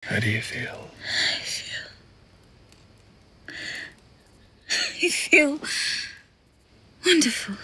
How do you feel? I feel wonderful.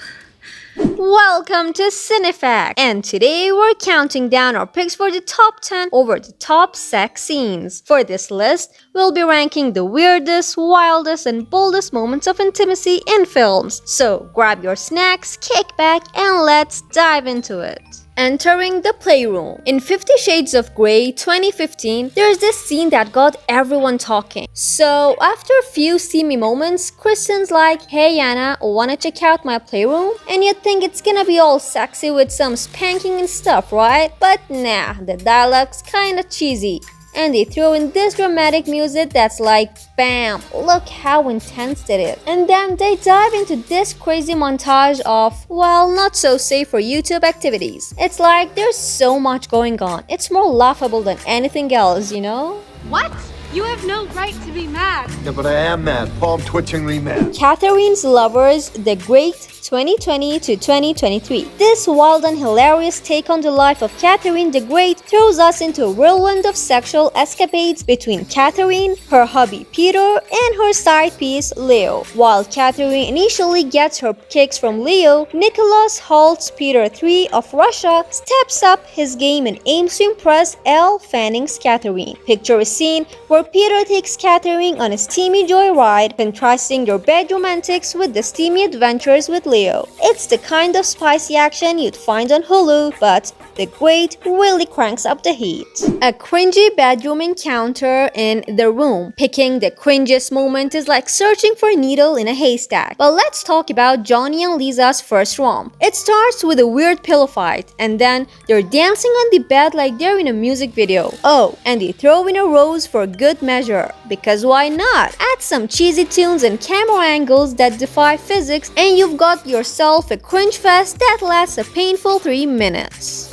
Welcome to CineFact, and today we're counting down our picks for the top 10 over the top sex scenes. For this list, we'll be ranking the weirdest, wildest, and boldest moments of intimacy in films. So grab your snacks, kick back, and let's dive into it. Entering the playroom. In 50 Shades of Grey 2015, there's this scene that got everyone talking. So, after a few steamy moments, Kristen's like, "Hey Anna, wanna check out my playroom?" And you'd think it's gonna be all sexy with some spanking and stuff, right? But nah, the dialogue's kinda cheesy. And they throw in this dramatic music that's like, bam, look how intense it is. And then they dive into this crazy montage of, well, not so safe for YouTube activities. It's like there's so much going on. It's more laughable than anything else, you know? What? You have no right to be mad. Yeah, but I am mad. Palm twitchingly mad. Catherine's Lovers, The Great 2020 to 2023. This wild and hilarious take on the life of Catherine the Great throws us into a whirlwind of sexual escapades between Catherine, her hubby Peter, and her side piece Leo. While Catherine initially gets her kicks from Leo, Nicholas Holt's Peter III of Russia steps up his game and aims to impress Elle Fanning's Catherine. Picture a scene where Peter takes Catherine on a steamy joyride, contrasting their bedroom antics with the steamy adventures with Leo. It's the kind of spicy action you'd find on Hulu, but the Great really cranks up the heat. A cringy bedroom encounter in The Room. Picking the cringiest moment is like searching for a needle in a haystack. But let's talk about Johnny and Lisa's first romp. It starts with a weird pillow fight, and then they're dancing on the bed like they're in a music video. Oh, and they throw in a rose for good measure, because why not? Add some cheesy tunes and camera angles that defy physics, and you've got yourself a cringe fest that lasts a painful 3 minutes.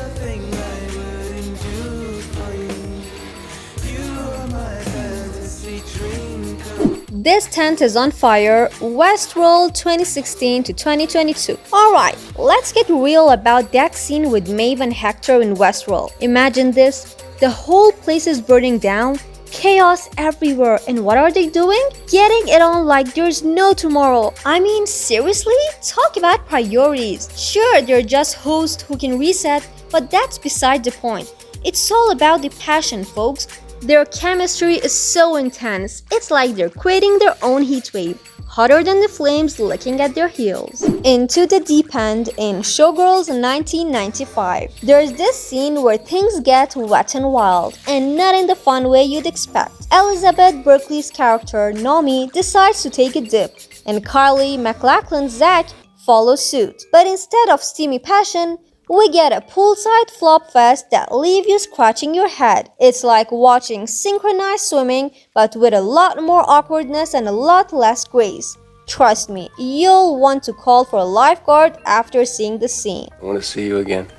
This tent is on fire, Westworld 2016 to 2022. Alright, let's get real about that scene with Maeve and Hector in Westworld. Imagine this, the whole place is burning down, chaos everywhere, and what are they doing? Getting it on like there's no tomorrow. I mean, seriously? Talk about priorities. Sure, they're just hosts who can reset, but that's beside the point. It's all about the passion, folks. Their chemistry is so intense, it's like they're creating their own heatwave, hotter than the flames licking at their heels. Into the Deep End in Showgirls 1995. There's this scene where things get wet and wild, and not in the fun way you'd expect. Elizabeth Berkley's character, Nomi, decides to take a dip, and Carly MacLachlan's Zach follows suit. But instead of steamy passion, we get a poolside flop fest that leaves you scratching your head. It's like watching synchronized swimming, but with a lot more awkwardness and a lot less grace. Trust me, you'll want to call for a lifeguard after seeing the scene. I want to see you again.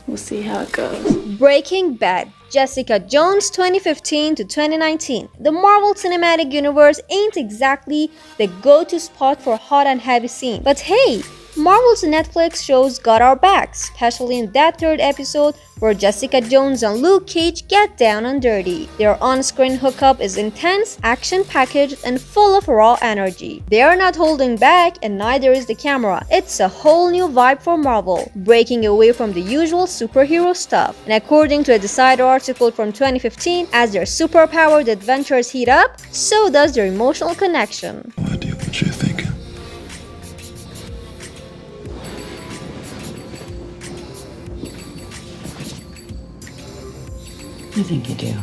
We'll see how it goes. Breaking Bad, Jessica Jones 2015 to 2019. The Marvel Cinematic Universe ain't exactly the go-to spot for hot and heavy scenes, but hey, Marvel's Netflix shows got our backs, especially in that third episode where Jessica Jones and Luke Cage get down and dirty. Their on-screen hookup is intense, action-packaged, and full of raw energy. They are not holding back, and neither is the camera. It's a whole new vibe for Marvel, breaking away from the usual superhero stuff. And according to a Decider article from 2015, as their superpowered adventures heat up, so does their emotional connection. What do you want you thinking? I think you do.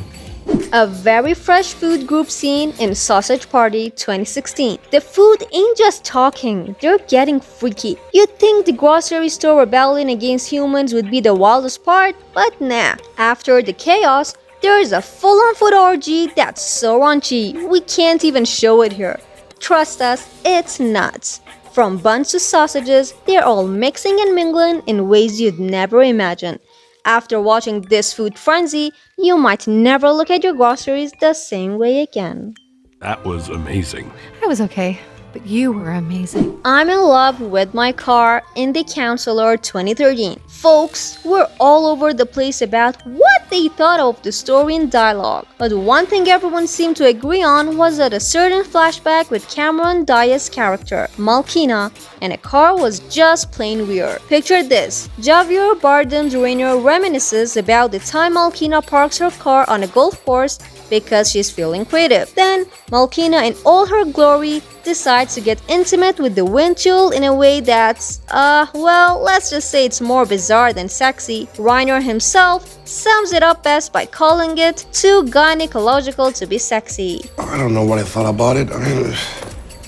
A very fresh food group scene in Sausage Party 2016. The food ain't just talking, they're getting freaky. You'd think the grocery store rebellion against humans would be the wildest part, but nah. After the chaos, there is a full-on food orgy that's so raunchy, we can't even show it here. Trust us, it's nuts. From buns to sausages, they're all mixing and mingling in ways you'd never imagine. After watching this food frenzy, you might never look at your groceries the same way again. That was amazing. I was okay. but you were amazing. I'm in love with my car, Indie Counselor 2013. Folks were all over the place about what they thought of the story and dialogue. But one thing everyone seemed to agree on was that a certain flashback with Cameron Diaz's character, Malkina, and a car was just plain weird. Picture this. Javier Bardem's Rainier reminisces about the time Malkina parks her car on a golf course because she's feeling creative. Then, Malkina in all her glory decides to get intimate with the windshield in a way that's, well, let's just say it's more bizarre than sexy. Reiner himself sums it up best by calling it too gynecological to be sexy. I don't know what I thought about it. I mean,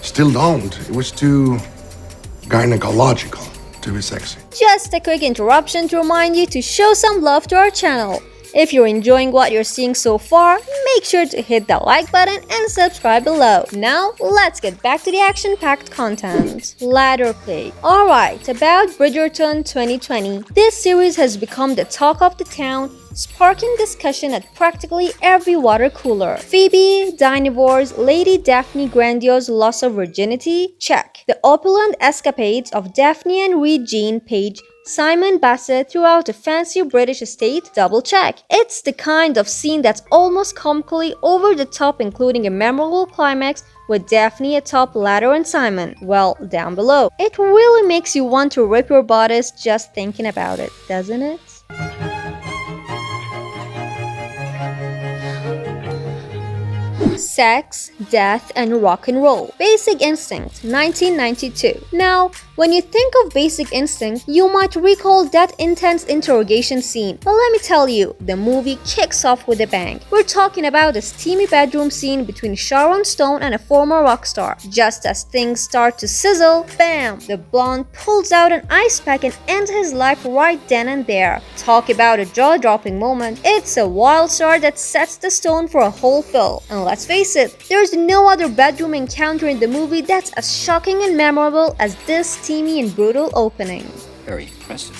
still don't. It was too gynecological to be sexy. Just a quick interruption to remind you to show some love to our channel. If you're enjoying what you're seeing so far, make sure to hit the like button and subscribe below. Now, let's get back to the action-packed content. Ladder play. Alright, about Bridgerton 2020. This series has become the talk of the town, sparking discussion at practically every water cooler. Phoebe Dynevor's Lady Daphne Grandio's loss of virginity? Check. The opulent escapades of Daphne and Regine Page Simon Bassett throughout a fancy British estate? Double check. It's the kind of scene that's almost comically over the top, including a memorable climax with Daphne atop ladder and Simon, well, down below. It really makes you want to rip your bodice just thinking about it, doesn't it? Sex, Death, and Rock and Roll. Basic Instinct, 1992. Now, when you think of Basic Instinct, you might recall that intense interrogation scene. But let me tell you, the movie kicks off with a bang. We're talking about a steamy bedroom scene between Sharon Stone and a former rock star. Just as things start to sizzle, bam! The blonde pulls out an ice pack and ends his life right then and there. Talk about a jaw-dropping moment. It's a wild start that sets the stone for a whole film. And let's face it, there's no other bedroom encounter in the movie that's as shocking and memorable as this steamy and brutal opening. Very impressive.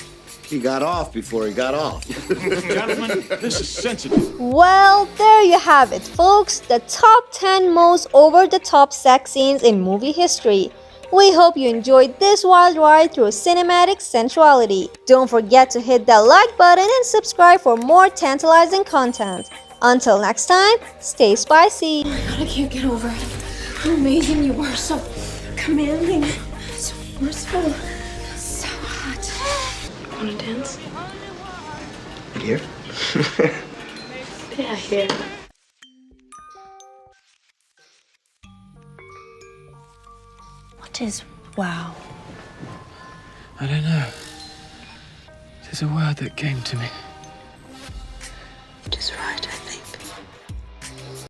He got off before he got off. Gentlemen, this is sensitive. Well, there you have it, folks. The top 10 most over-the-top sex scenes in movie history. We hope you enjoyed this wild ride through cinematic sensuality. Don't forget to hit that like button and subscribe for more tantalizing content. Until next time, stay spicy. Oh my god, I can't get over it. How amazing you were. So commanding, so forceful, so hot. Wanna dance? Here? Yeah, here. What is wow? I don't know. There's a word that came to me. Just right, I think.